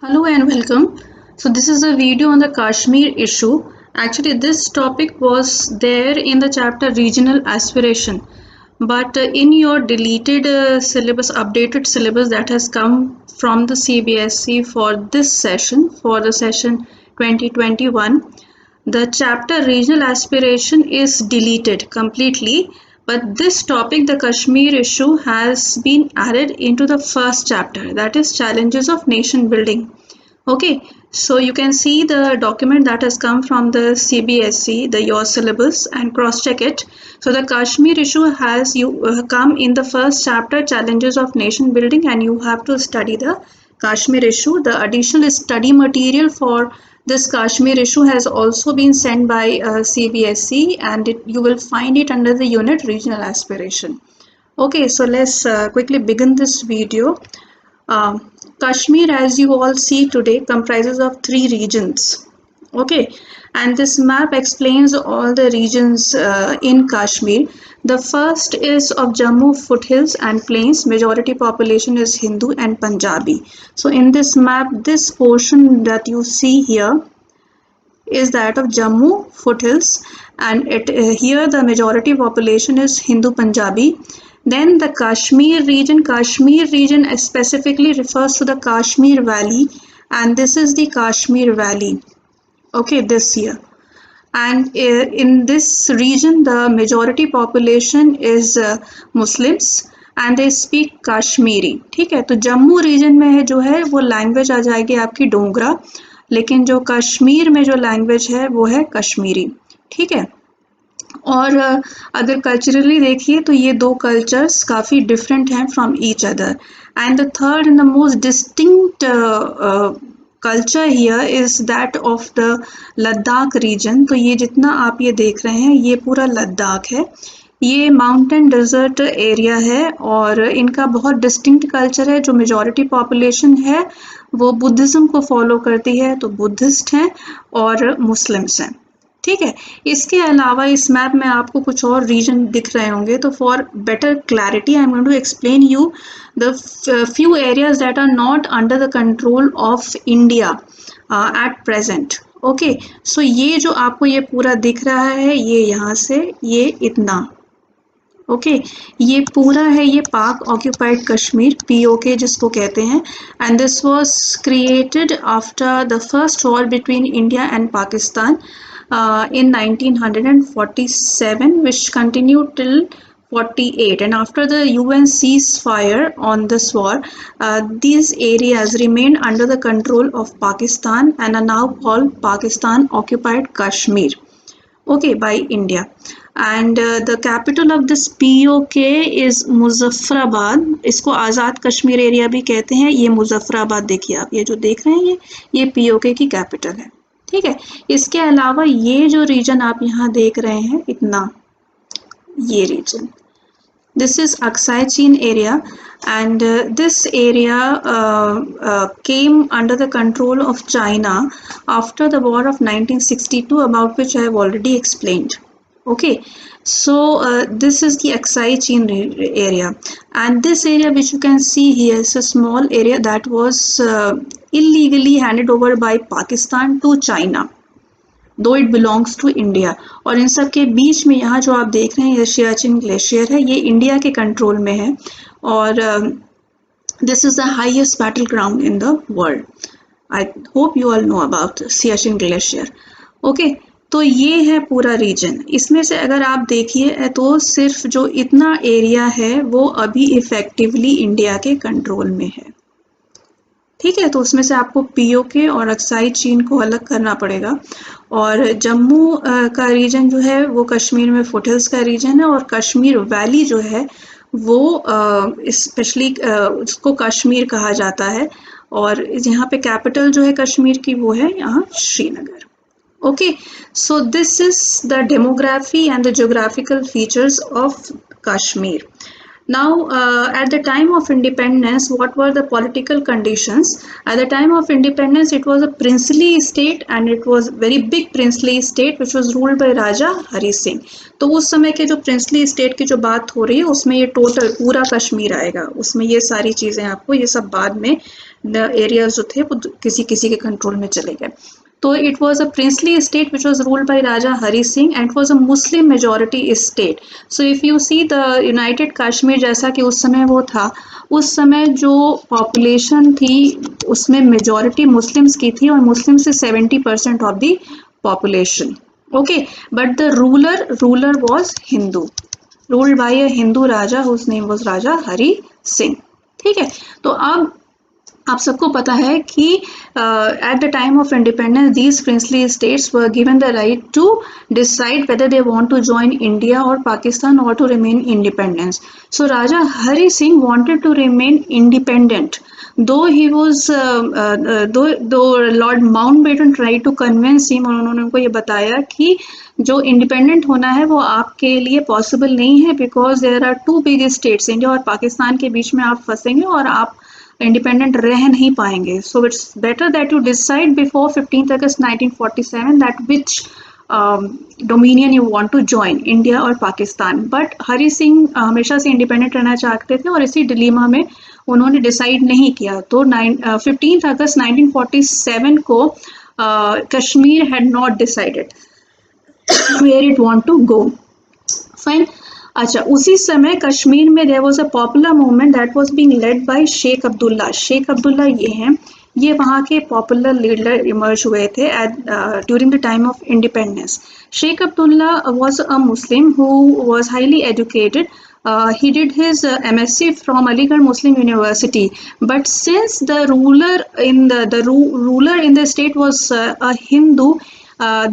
Hello and welcome. So this is a video on the Kashmir issue. Actually, this topic was there in the chapter regional aspiration, but in your deleted syllabus, updated syllabus that has come from the CBSE for this session, for the session 2021, the chapter regional aspiration is deleted completely, but this topic, the Kashmir issue, has been added into the first chapter, that is challenges of nation building. Okay, so you can see the document that has come from the CBSE, the your syllabus, and cross-check it. So the Kashmir issue has come in the first chapter, challenges of nation building, and you have to study the Kashmir issue. The additional study material for this Kashmir issue has also been sent by CBSE, and you will find it under the unit regional aspiration. Okay, so let's quickly begin this video. Kashmir, as you all see today, comprises of three regions. Okay, and this map explains all the regions in Kashmir. The first is of Jammu foothills and plains. Majority population is Hindu and Punjabi. So in this map, this portion that you see here is that of Jammu foothills, and here the majority population is Hindu Punjabi. Then the Kashmir region specifically refers to the Kashmir Valley, and this is the Kashmir Valley. Okay, this year. And in this region, the majority population is Muslims and they speak Kashmiri. ठीक है, तो Jammu reason में है जो है वो language आ जाएगी आपकी डोगरा, लेकिन जो कश्मीर में जो लैंग्वेज है वो है कश्मीरी. ठीक है, और अगर कल्चरली देखिए तो ये दो कल्चर्स काफ़ी डिफरेंट हैं from each other. And the third and the most distinct culture here is that of the Ladakh region. तो ये जितना आप ये देख रहे हैं ये पूरा लद्दाख है. ये माउंटेन डेजर्ट एरिया है और इनका बहुत डिस्टिंक्ट कल्चर है. जो मेजॉरिटी पॉपुलेशन है वो बुद्धिज़्म को फॉलो करती है, तो बुद्धिस्ट हैं और मुस्लिम्स हैं. ठीक है, इसके अलावा इस मैप में आपको कुछ और रीजन दिख रहे होंगे. तो for better clarity I am going to explain you the few areas that are not under the control of India at present. Okay, so ये जो आपको ये पूरा दिख रहा है, ये यहाँ से ये इतना, ओके, ये पूरा है ये पाक ऑक्यूपाइड कश्मीर, POK जिसको कहते हैं. And this was created after the first war between India and Pakistan in 1947, which continued till 48. And after the UN ceasefire on this war, these areas remained under the control of Pakistan and are now called Pakistan occupied Kashmir, okay, by India. And the capital of this POK is Muzaffarabad. इसको Azad Kashmir area भी कहते हैं. ये मुजफ्फराबाद देखिए आप, ये जो देख रहे हैं ये POK की कैपिटल है. ठीक है, इसके अलावा ये जो रीजन आप यहाँ देख रहे हैं इतना, ये रीजन, दिस इज अक्साई चीन area. And this area came under the control of China after the war of 1962, about which I have already explained. Okay, so this is the Aksai Chin area, and this area which you can see here is a small area that was illegally handed over by Pakistan to China, though it belongs to India. और इन सब के बीच में यहाँ जो आप देख रहे हैं ये सियाचिन ग्लेशियर है, ये इंडिया के कंट्रोल में है और this is the highest battle ground in the world. I hope you all know about Siachen glacier. Okay, तो ये है पूरा रीजन. इसमें से अगर आप देखिए तो सिर्फ जो इतना एरिया है वो अभी इफेक्टिवली इंडिया के कंट्रोल में है. ठीक है, तो उसमें से आपको POK और अक्साई चीन को अलग करना पड़ेगा. और जम्मू का रीजन जो है वो कश्मीर में फुटहिल्स का रीजन है, और कश्मीर वैली जो है वो स्पेशली उसको कश्मीर कहा जाता है. और यहाँ पे कैपिटल जो है कश्मीर की वो है यहाँ Srinagar. Okay, so this is the demography and the geographical features of Kashmir. Now, at the time of independence, what were the political conditions? At the time of independence, it was a princely state, and it was very big princely state which was ruled by Raja Hari Singh. तो उस समय के जो princely state की जो बात हो रही है उसमें ये टोटल पूरा कश्मीर आएगा, उसमें ये सारी चीज़ें आपको, ये सब बाद में एरियाज जो थे वो किसी किसी के कंट्रोल में चले गए. तो it was a princely state which was ruled by Raja Hari Singh and it was a Muslim majority state. So if you see the United Kashmir जैसा कि उस समय वो था, उस समय जो population थी उसमें majority Muslims की थी और Muslims is 70% of the population. Okay, but the ruler was Hindu, ruled by a Hindu Raja whose name was Raja Hari Singh. ठीक है, तो अब आप सबको पता है कि at the time of independence these princely states were given the right to decide whether they want to join India और पाकिस्तान और to remain independence. So Raja Hari Singh wanted to remain independent, though he was though Lord Mountbatten try to convince him, और उन्होंने उनको ये बताया कि जो independent होना है वो आपके लिए पॉसिबल नहीं है, because there are two big states, India और पाकिस्तान के बीच में आप फंसेंगे और आप इंडिपेंडेंट रह नहीं पाएंगे. So it's better that you decide before 15 August 1947 that which dominion you want to join, India और पाकिस्तान. बट हरि सिंह हमेशा से इंडिपेंडेंट रहना चाहते थे और इसी डिलीमा में उन्होंने डिसाइड नहीं किया. तो 15 अगस्त 1947 को Kashmir had not decided where it want to go. Fine. अच्छा, उसी समय कश्मीर में there was a popular movement that was being led by Sheikh Abdullah. Sheikh Abdullah ये हैं, ये वहाँ के पॉपुलर लीडर इमर्ज हुए थे during the time of independence. Sheikh Abdullah was a Muslim who was highly educated. He did his MSc from Aligarh Muslim University, but since the ruler in the state was a Hindu,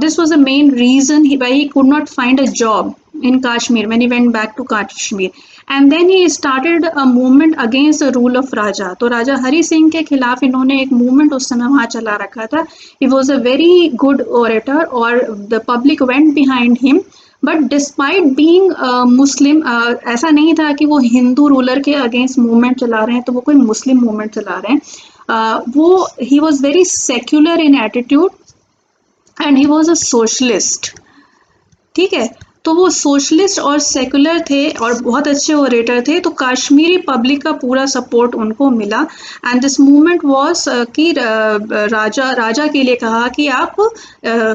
this was the main reason why he could not find a job in Kashmir when he went back to Kashmir. And then he started a movement against the rule of Raja. तो राजा हरि सिंह के खिलाफ इन्होंने एक movement उस समय वहाँ चला रखा था. He was a very good orator और the public went behind him. But despite being Muslim, ऐसा नहीं था कि वो हिंदू रूलर के अगेंस्ट मूवमेंट चला रहे हैं तो वो कोई मुस्लिम मूवमेंट चला रहे हैं. वो he was very secular in attitude and he was a socialist. ठीक है, तो वो सोशलिस्ट और सेकुलर थे और बहुत अच्छे ओरेटर थे. तो कश्मीरी पब्लिक का पूरा सपोर्ट उनको मिला. एंड दिस मूवमेंट वॉज कि राजा के लिए कहा कि आप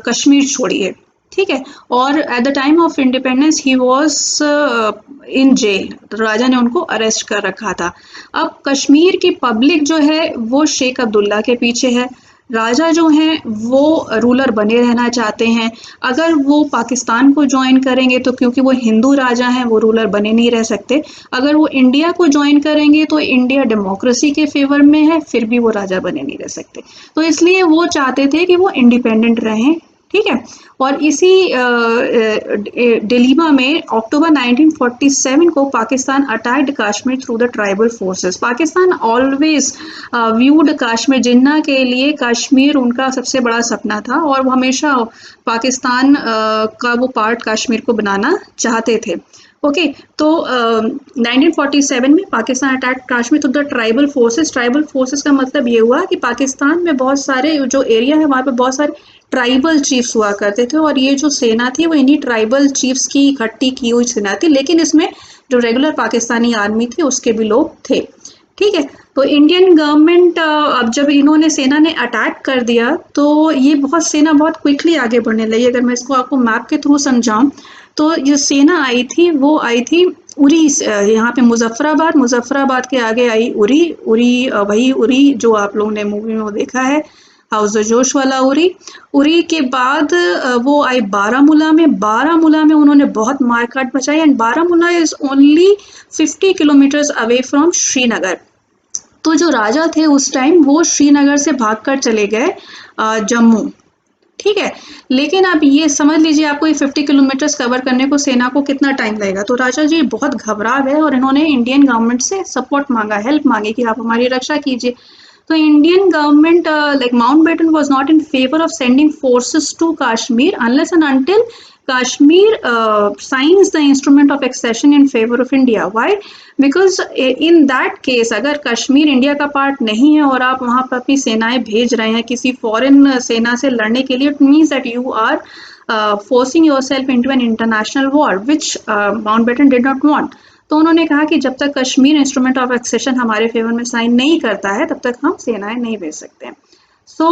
कश्मीर छोड़िए. ठीक है, और at the time of independence he was in jail. तो राजा ने उनको अरेस्ट कर रखा था. अब कश्मीर की पब्लिक जो है वो शेख अब्दुल्ला के पीछे है. राजा जो हैं वो रूलर बने रहना चाहते हैं. अगर वो पाकिस्तान को ज्वाइन करेंगे तो क्योंकि वो हिंदू राजा हैं वो रूलर बने नहीं रह सकते. अगर वो इंडिया को ज्वाइन करेंगे तो इंडिया डेमोक्रेसी के फेवर में है, फिर भी वो राजा बने नहीं रह सकते. तो इसलिए वो चाहते थे कि वो इंडिपेंडेंट रहें. ठीक है, और इसी डिलीमा में अक्टूबर 1947 को Pakistan attacked Kashmir through the tribal forces. Pakistan always viewed Kashmir, Jinnah के लिए कश्मीर उनका सबसे बड़ा सपना था और वो हमेशा पाकिस्तान का वो पार्ट कश्मीर को बनाना चाहते थे. ओके, तो 1947 में Pakistan attack Kashmir through the tribal forces. Tribal forces का मतलब ये हुआ कि पाकिस्तान में बहुत सारे जो एरिया है वहाँ पे बहुत सारे ट्राइबल चीफ्स हुआ करते थे और ये जो सेना थी वो इन्हीं ट्राइबल चीफ्स की इकट्ठी की हुई सेना थी. लेकिन इसमें जो रेगुलर पाकिस्तानी आर्मी थी उसके भी लोग थे. ठीक है, तो इंडियन गवर्नमेंट अब जब इन्होंने सेना ने अटैक कर दिया तो ये सेना बहुत क्विकली आगे बढ़ने लगी. अगर मैं इसको आपको मैप के थ्रू समझाऊं तो ये सेना आई थी, वो आई थी उरी, यहाँ पे मुजफ्फराबाद के आगे आई उरी. वही उरी जो आप लोगों ने मूवी में वो देखा है, हाउस जोश वाला उरी के बाद वो आई बारामूला में उन्होंने बहुत मारकाट मचाई. And Baramulla is only 50 kilometres away from Srinagar. तो जो राजा थे उस टाइम वो श्रीनगर से भागकर चले गए जम्मू. ठीक है, लेकिन आप ये समझ लीजिए आपको ये 50 किलोमीटर्स कवर करने को सेना को कितना टाइम लगेगा. तो राजा जी बहुत घबरा गए और इन्होंने इंडियन गवर्नमेंट से सपोर्ट मांगा, हेल्प मांगी कि आप हमारी रक्षा कीजिए. तो Indian government like Mountbatten was not in favour of sending forces to Kashmir unless and until Kashmir signs the instrument of accession in favor of India. Why? Because in that case, अगर Kashmir India का part नहीं है और आप वहाँ पर अपनी सेनाएं भेज रहे हैं किसी फॉरेन सेना से लड़ने के लिए, it means that you are forcing yourself into an international war, which Mountbatten did not want. तो उन्होंने कहा कि जब तक कश्मीर इंस्ट्रूमेंट ऑफ एक्सेशन हमारे फेवर में साइन नहीं करता है तब तक हम सेनाएं नहीं भेज सकते हैं। सो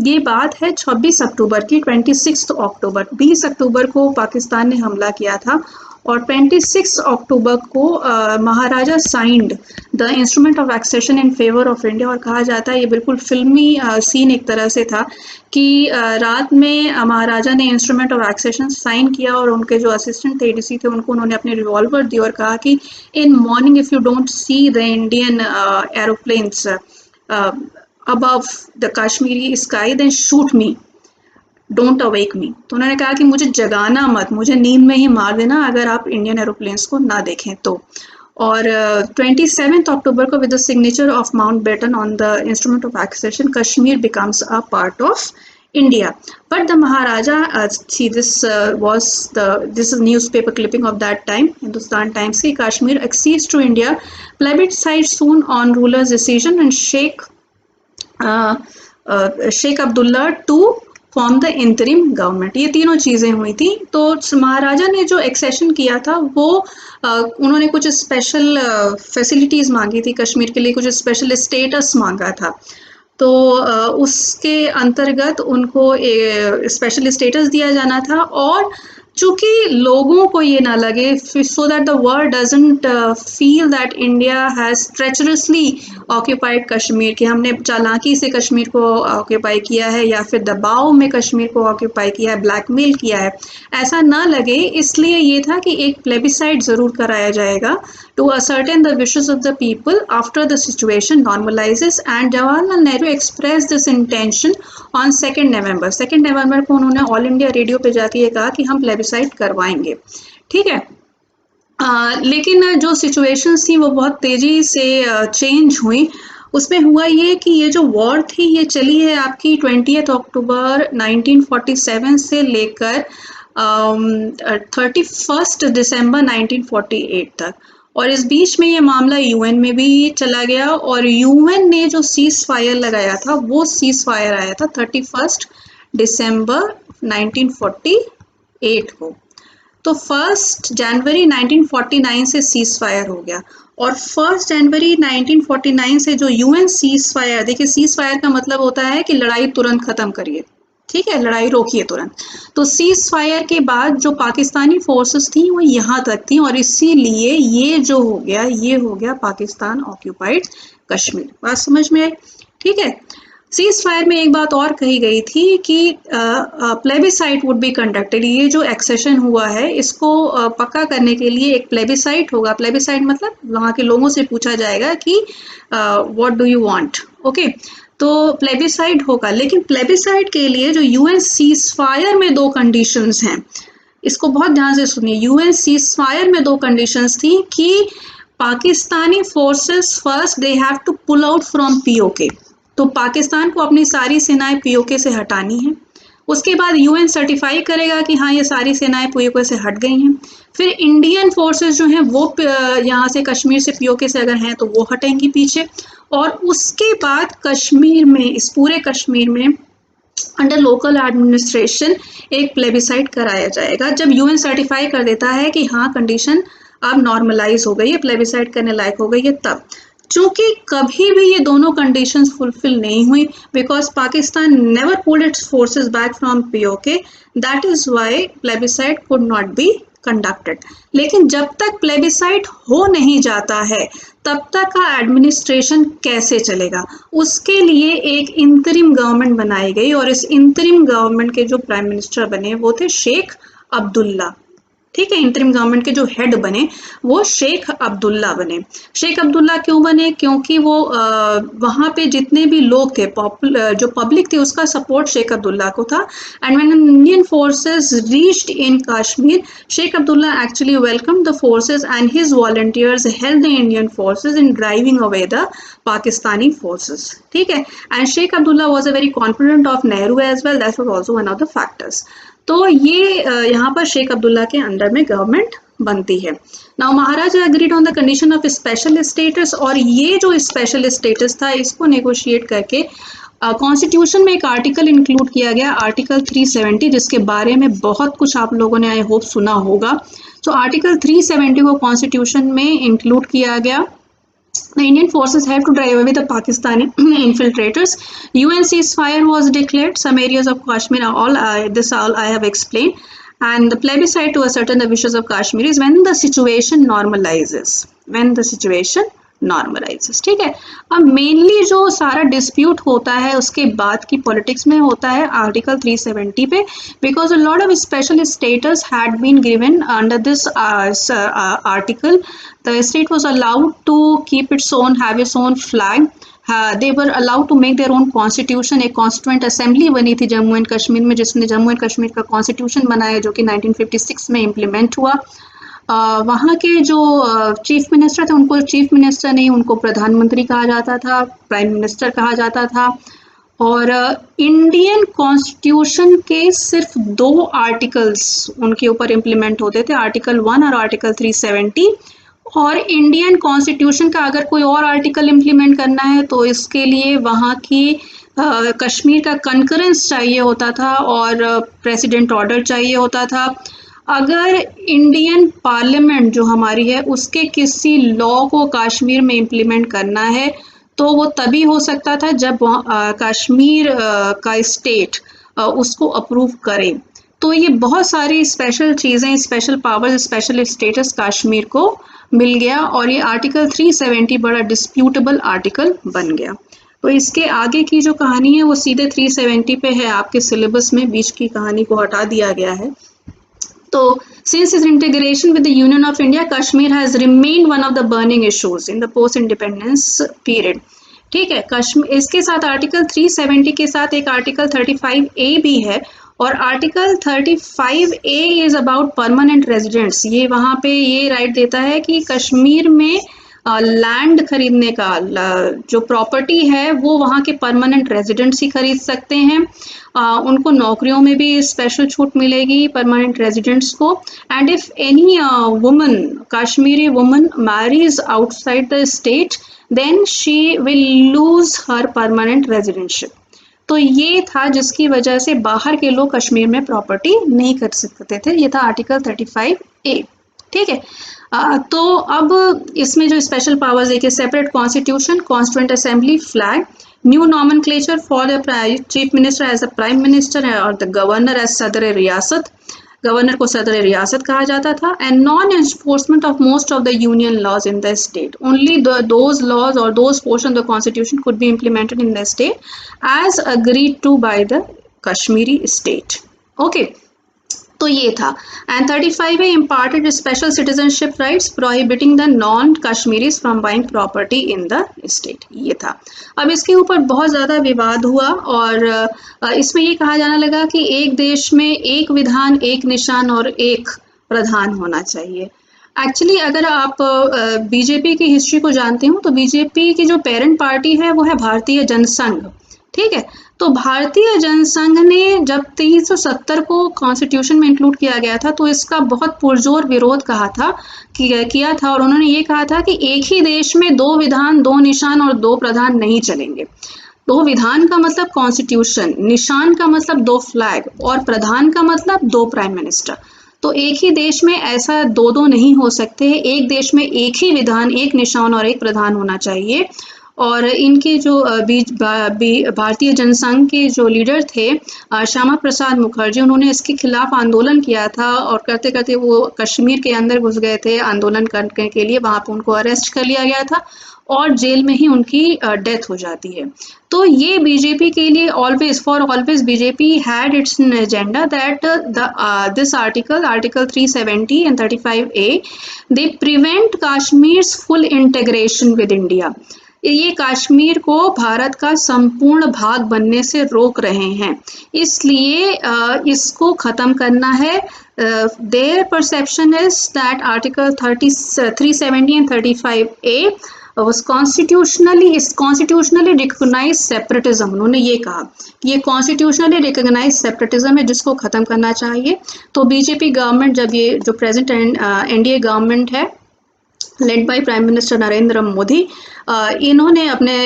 ये बात है 26 अक्टूबर की। 26 अक्टूबर 20 अक्टूबर को पाकिस्तान ने हमला किया था और 26 अक्टूबर को Maharaja signed the instrument of accession in favour of India. और कहा जाता है ये बिल्कुल फिल्मी सीन एक तरह से था कि रात में महाराजा ने इंस्ट्रूमेंट ऑफ एक्सेशन साइन किया और उनके जो असिस्टेंट थे एडीसी थे उनको उन्होंने अपने रिवॉल्वर दी और कहा कि in morning if you don't see the Indian aeroplanes above the Kashmiri sky then shoot me, don't awake me। तो उन्होंने कहा कि मुझे जगाना मत, मुझे नींद में ही मार देना अगर आप इंडियन एरोप्लेन्स को ना देखें तो। और 27 अक्टूबर को with the signature of Mountbatten on the instrument of accession Kashmir becomes a part of India. But the Maharaja, this is a newspaper clipping of that time, Hindustan Times ki Kashmir accedes to India, plebiscite soon on ruler's decision and Sheikh Abdullah to form the interim government. ये तीनों चीज़ें हुई थी। तो महाराजा ने जो accession किया था वो उन्होंने कुछ स्पेशल फैसिलिटीज़ मांगी थी कश्मीर के लिए, कुछ स्पेशल स्टेटस मांगा था। तो उसके अंतर्गत उनको स्पेशल स्टेटस दिया जाना था और चूंकि लोगों को ये ना लगे, so that the world doesn't feel that India has treacherously occupied Kashmir, कि हमने चालाकी से कश्मीर को ऑक्यूपाई किया है या फिर दबाव में कश्मीर को ऑक्यूपाई किया है, ब्लैकमेल किया है, ऐसा ना लगे, इसलिए ये था कि एक प्लेबिसाइड ज़रूर कराया जाएगा to ascertain the wishes of the people after the situation normalises. And Jawaharlal Nehru express this intention on 2 November. 2 नवंबर को उन्होंने ऑल इंडिया रेडियो पे जाके ये कहा कि हम प्लेबिसाइड करवाएंगे। ठीक है, लेकिन जो सिचुएशंस थी वो बहुत तेज़ी से चेंज हुई। उसमें हुआ ये कि ये जो वॉर थी ये चली है आपकी 20 अक्टूबर 1947 से लेकर 31 दिसंबर 1948 तक, और इस बीच में ये मामला यूएन में भी चला गया और यूएन ने जो सीज फायर लगाया था वो सीज फायर आया था 31 दिसंबर 1948 को। तो 1 जनवरी 1949 से सीज फायर हो गया और 1 जनवरी 1949 से जो यूएन सीज फायर, देखिए सीज फायर का मतलब होता है कि लड़ाई तुरंत खत्म करिए, ठीक है, लड़ाई रोकिए तुरंत। तो सीज फायर के बाद जो पाकिस्तानी फोर्सेस थी वो यहाँ तक थी और इसीलिए ये जो हो गया ये हो गया पाकिस्तान ऑक्यूपाइड कश्मीर। बात समझ में आई? ठीक है। सीज फायर में एक बात और कही गई थी कि प्लेबिसाइट वुड बी कंडक्टेड। ये जो एक्सेशन हुआ है इसको पक्का करने के लिए एक प्लेबिसाइट होगा। प्लेबिसाइट मतलब वहाँ के लोगों से पूछा जाएगा कि what do you want, okay. तो प्लेबिसाइट होगा, लेकिन प्लेबिसाइट के लिए जो यूएन सीज फायर में 2 कंडीशंस हैं, इसको बहुत ध्यान से सुनिए। यूएन सीज फायर में 2 कंडीशंस थी कि Pakistani forces first they have to pull out from PoK, तो पाकिस्तान को अपनी सारी सेनाएं पीओके से हटानी है। उसके बाद यूएन सर्टिफाई करेगा कि हाँ ये सारी सेनाएं पीओके से हट गई हैं। फिर इंडियन फोर्सेस जो हैं वो यहाँ से कश्मीर से पीओके से अगर हैं तो वो हटेंगी पीछे, और उसके बाद कश्मीर में, इस पूरे कश्मीर में अंडर लोकल एडमिनिस्ट्रेशन एक प्लेबिसाइट कराया जाएगा। जब यूएन सर्टिफाई कर देता है कि हाँ कंडीशन अब नॉर्मलाइज हो गई है, प्लेबिसाइट करने लायक हो गई है, तब। चूंकि कभी भी ये दोनों कंडीशंस फुलफिल नहीं हुई, because Pakistan never pulled it's forces back from PoK, that is why plebiscite could not be conducted. लेकिन जब तक प्लेबिसाइट हो नहीं जाता है तब तक का एडमिनिस्ट्रेशन कैसे चलेगा, उसके लिए एक इंतरिम गवर्नमेंट बनाई गई और इस इंतरिम गवर्नमेंट के जो प्राइम मिनिस्टर बने वो थे शेख अब्दुल्ला। ठीक है। इंटरिम गवर्नमेंट के जो हेड बने वो शेख अब्दुल्ला बने। शेख अब्दुल्ला क्यों बने? क्योंकि वो वहाँ पे जितने भी लोग थे, जो पब्लिक थी, उसका सपोर्ट शेख अब्दुल्ला को था। And when Indian forces reached in Kashmir, Sheikh Abdullah actually welcome the forces and his volunteers help the Indian forces in driving away the Pakistani forces. ठीक है। And Sheikh Abdullah was a very confident of Nehru as well, that was also one of the factors. तो ये यहाँ पर शेख अब्दुल्ला के under में government बनती है। Now Maharaja agreed on the condition of special status, और ये जो स्पेशल स्टेटस था इसको नेगोशिएट करके कॉन्स्टिट्यूशन में एक आर्टिकल इंक्लूड किया गया, आर्टिकल 370, जिसके बारे में बहुत कुछ आप लोगों ने आई होप सुना होगा। तो आर्टिकल 370 को कॉन्स्टिट्यूशन में इंक्लूड किया गया। The Indian forces have to drive away the Pakistani infiltrators. UN ceasefire was declared. Some areas of Kashmir are all I have explained. And the plebiscite to ascertain the wishes of Kashmiris when the situation normalizes. When the situation normalizes. ठीक है। अब mainly जो सारा dispute होता है उसके बाद की पॉलिटिक्स में होता है आर्टिकल 370 पे, because a lot of special status had been given under this article. The state was allowed to keep its own, have its own flag. They were allowed to make their own constitution. एक constituent assembly बनी थी Jammu and Kashmir में, जिसने Jammu and Kashmir का constitution बनाया, जो कि 1956 में इम्प्लीमेंट हुआ। वहाँ के जो चीफ मिनिस्टर थे उनको चीफ मिनिस्टर नहीं, उनको प्रधानमंत्री कहा जाता था, प्राइम मिनिस्टर कहा जाता था। और इंडियन कॉन्स्टिट्यूशन के सिर्फ 2 आर्टिकल्स उनके ऊपर इम्प्लीमेंट होते थे, आर्टिकल 1 और आर्टिकल 370। और इंडियन कॉन्स्टिट्यूशन का अगर कोई और आर्टिकल इम्प्लीमेंट करना है तो इसके लिए वहाँ की कश्मीर का कंकरेंस चाहिए होता था और प्रेसिडेंट ऑर्डर चाहिए होता था। अगर इंडियन पार्लियामेंट जो हमारी है उसके किसी लॉ को कश्मीर में इम्प्लीमेंट करना है तो वो तभी हो सकता था जब कश्मीर का स्टेट उसको अप्रूव करे। तो ये बहुत सारी स्पेशल चीज़ें, special powers, special status Kashmir को मिल गया और ये आर्टिकल 370 बड़ा डिस्प्यूटेबल आर्टिकल बन गया। तो इसके आगे की जो कहानी है वो सीधे 370 पे है, आपके सिलेबस में बीच की कहानी को हटा दिया गया है। तो since its integration with the Union of India, Kashmir has remained one of the burning issues in the post-independence period. ठीक है। कश्मीर इसके साथ आर्टिकल 370 के साथ एक आर्टिकल 35A भी है, और article 35A is about permanent residents. ये वहाँ पे ये राइट देता है कि कश्मीर में लैंड खरीदने का जो प्रॉपर्टी है वो वहाँ के परमानेंट रेजिडेंट्स ही खरीद सकते हैं। उनको नौकरियों में भी स्पेशल छूट मिलेगी परमानेंट रेजिडेंट्स को। And if any woman, Kashmiri woman marries outside the state, then she will lose her permanent residentship. तो ये था जिसकी वजह से बाहर के लोग कश्मीर में प्रॉपर्टी नहीं कर सकते थे। ये था आर्टिकल 35A। ठीक है। तो अब इसमें जो स्पेशल पावर्स देखिए, separate constitution, constituent assembly, flag, new nomenclature for the chief minister as the prime minister और द गवर्नर एज सदर रियासत। गवर्नर को सदर रियासत कहा जाता था। And non enforcement of most of the union laws in the state, only those laws और those portion of the constitution could be implemented in the state as agreed to by the Kashmiri state. Okay, तो ये था। And 35 imparted special citizenship rights prohibiting the non Kashmiris from buying property in the state. ये था। अब इसके ऊपर बहुत ज़्यादा विवाद हुआ और इसमें ये कहा जाने लगा कि एक देश में एक विधान, एक निशान और एक प्रधान होना चाहिए। एक्चुअली अगर आप बीजेपी की हिस्ट्री को जानते हो तो बीजेपी की जो पेरेंट पार्टी है वो है भारतीय जनसंघ। ठीक है। तो भारतीय जनसंघ ने जब 370 को कॉन्स्टिट्यूशन में इंक्लूड किया गया था तो इसका बहुत पुरजोर विरोध किया था और उन्होंने ये कहा था कि एक ही देश में 2 विधान, 2 निशान और 2 प्रधान नहीं चलेंगे। 2 विधान का मतलब कॉन्स्टिट्यूशन, निशान का मतलब 2 फ्लैग और प्रधान का मतलब 2 प्राइम मिनिस्टर। तो एक ही देश में ऐसा 2-2 नहीं हो सकते। एक देश में एक ही विधान, एक निशान और एक प्रधान होना चाहिए। और इनके जो भारतीय जनसंघ के जो लीडर थे श्यामा प्रसाद मुखर्जी, उन्होंने इसके खिलाफ आंदोलन किया था और करते करते वो कश्मीर के अंदर घुस गए थे आंदोलन करने के लिए। वहाँ पर उनको अरेस्ट कर लिया गया था और जेल में ही उनकी डेथ हो जाती है। तो ये बीजेपी के लिए always for always BJP had it's agenda that this article 370 and 35A they prevent Kashmir's full integration with India. ये कश्मीर को भारत का संपूर्ण भाग बनने से रोक रहे हैं, इसलिए इसको ख़त्म करना है। Their perception is that article 370 and 35A was constitutionally recognized separatism। उन्होंने ये कहा कि ये constitutionally recognized separatism है जिसको ख़त्म करना चाहिए। तो बीजेपी गवर्नमेंट, जब ये जो प्रेजेंट एनडीए गवर्नमेंट है led by prime minister Narendra Modi, इन्होंने अपने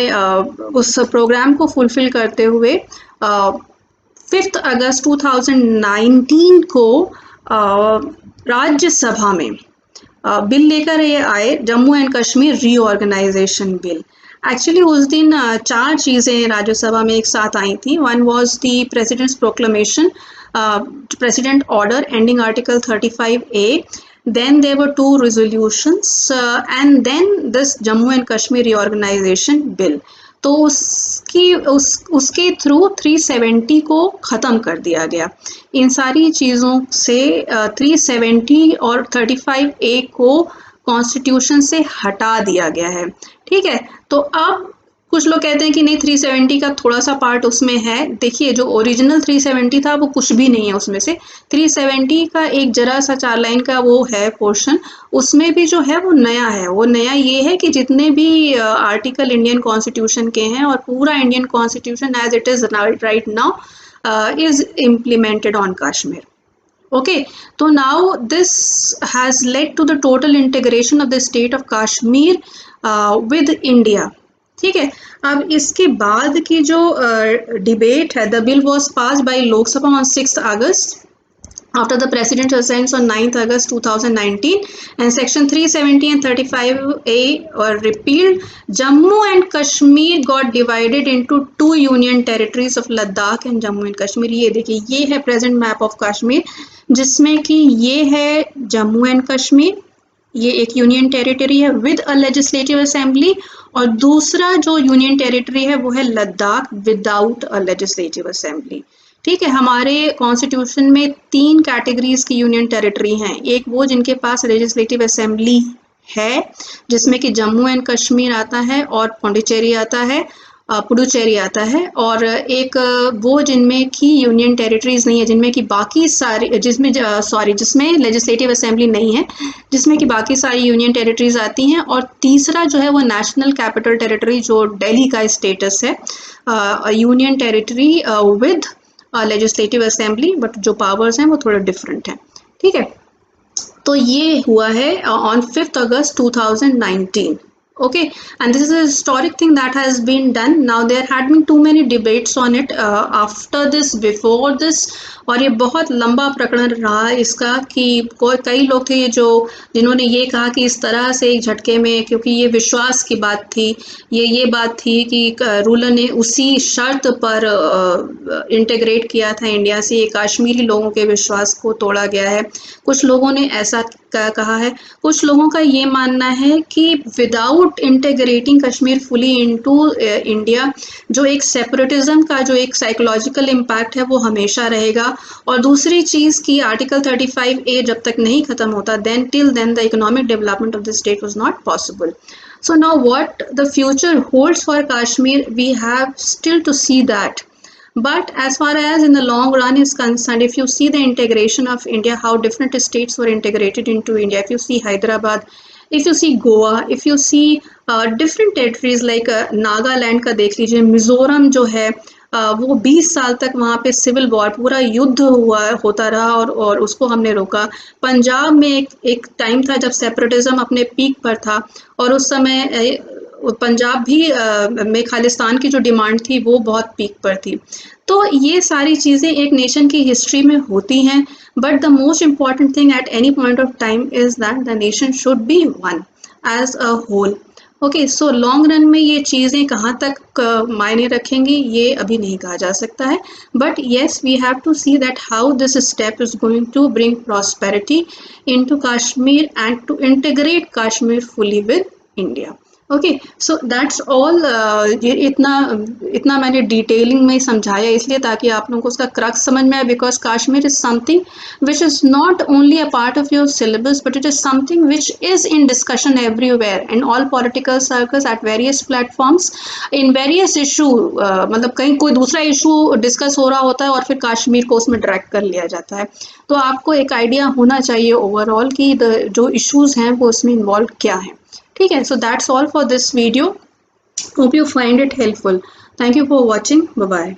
उस प्रोग्राम को फुलफिल करते हुए 5 अगस्त 2019 को राज्यसभा में बिल लेकर ये आए, Jammu and Kashmir reorganisation bill. Actually उस दिन 4 चीज़ें राज्यसभा में एक साथ आई थी। One was the president's proclamation, president order ending article 35A, then there were 2 resolutions and then this Jammu and Kashmir reorganization bill। तो उसके थ्रू 370 को ख़त्म कर दिया गया। इन सारी चीज़ों से 370 और 35A को कॉन्स्टिट्यूशन से हटा दिया गया है। ठीक है, तो अब कुछ लोग कहते हैं कि नहीं 370 का थोड़ा सा पार्ट उसमें है। देखिए जो ओरिजिनल 370 था वो कुछ भी नहीं है उसमें से। 370 का एक जरा सा 4 लाइन का वो है पोर्शन, उसमें भी जो है वो नया है। वो नया ये है कि जितने भी आर्टिकल इंडियन कॉन्स्टिट्यूशन के हैं और पूरा Indian constitution as it is right now is implemented on Kashmir. Okay, तो now this has led to the total integration of the state of Kashmir with India। ठीक है, अब इसके बाद की जो डिबेट है, the bill was pass by Lok Sabha on 6 August after the president's assent on 9th August 2019 and section 370 and 35A were repealed। Jammu and Kashmir got divided into 2 union territories of Ladakh and Jammu and Kashmir। ये देखिए, ये है present map of Kashmir, जिसमें कि ये है Jammu and Kashmir, ये एक यूनियन टेरिटरी है विद अ लेजिस्लेटिव असेंबली, और दूसरा जो यूनियन टेरिटरी है वो है Ladakh without a legislative assembly. ठीक है, हमारे कॉन्स्टिट्यूशन में 3 कैटेगरीज की यूनियन टेरिटरी हैं। एक वो जिनके पास लेजिस्लेटिव असेंबली है, जिसमें कि जम्मू एंड कश्मीर आता है और पौंडीचेरी आता है, पुडुचेरी आता है, और एक वो जिनमें की यूनियन टेरिटरीज नहीं है, जिनमें कि बाकी सारी जिसमें लेजिस्लेटिव असेंबली नहीं है, जिसमें कि बाकी सारी यूनियन टेरिटरीज आती हैं। और तीसरा जो है वो नेशनल कैपिटल टेरिटरी, जो दिल्ली का स्टेटस है, union territory with legislative assembly, but जो पावर्स हैं वो थोड़ा डिफरेंट हैं। ठीक है, तो ये हुआ है on 5 August 2019। Okay, and this is a historic thing that has been done। Now there had been too many debates on it after this, before this, और ये बहुत लंबा प्रकरण रहा इसका कि कई लोग थे जिन्होंने ये कहा कि इस तरह से एक झटके में, क्योंकि ये विश्वास की बात थी, ये बात थी कि रूलर ने उसी शर्त पर इंटीग्रेट किया था इंडिया से, ये कश्मीरी लोगों के विश्वास को तोड़ा गया है। कुछ लोगों ने ऐसा कहा है, कुछ लोगों का ये मानना है कि without integrating Kashmir fully into India, जो एक सेपरेटिज्म का जो एक साइकोलॉजिकल इम्पैक्ट है वो हमेशा रहेगा। और दूसरी चीज़ की आर्टिकल 35A जब तक नहीं ख़त्म होता, then till then the economic development of the state was not possible। So now what the future holds for Kashmir, we have still to see that। But as far as in the long run is concerned, if you see the integration of India, how different states were integrated into India, if you see Hyderabad, if you see Goa, if you see different territories like Nagaland का देख लीजिए, मिज़ोरम जो है वो 20 साल तक वहाँ पे सिविल वॉर, पूरा युद्ध होता रहा और उसको हमने रोका। पंजाब में एक टाइम था जब सेपरेटिज्म अपने पीक पर था, और उस समय पंजाब भी में खालिस्तान की जो डिमांड थी वो बहुत पीक पर थी। तो ये सारी चीज़ें एक नेशन की हिस्ट्री में होती हैं, but the most important thing at any point of time is that the nation should be one as a whole. Okay, so long run में ये चीज़ें कहाँ तक मायने रखेंगी ये अभी नहीं कहा जा सकता है, but yes we have to see that how this step is going to bring prosperity into Kashmir and to integrate Kashmir fully with India. Okay, so that's all. ये इतना इतना मैंने डिटेलिंग में समझाया इसलिए ताकि आप लोगों को उसका क्रक्स समझ में आए, because Kashmir is something which is not only a part of your syllabus but it is something which is in discussion everywhere in all political circles at various platforms in various issue। मतलब कहीं कोई दूसरा issue discuss हो रहा होता है और फिर कश्मीर को उसमें ड्रैग कर लिया जाता है, तो आपको एक आइडिया होना चाहिए ओवरऑल कि जो इश्यूज हैं वो उसमें इन्वॉल्व क्या है। ठीक है, so that's all for this video, hope you find it helpful. Thank you for watching, bye bye.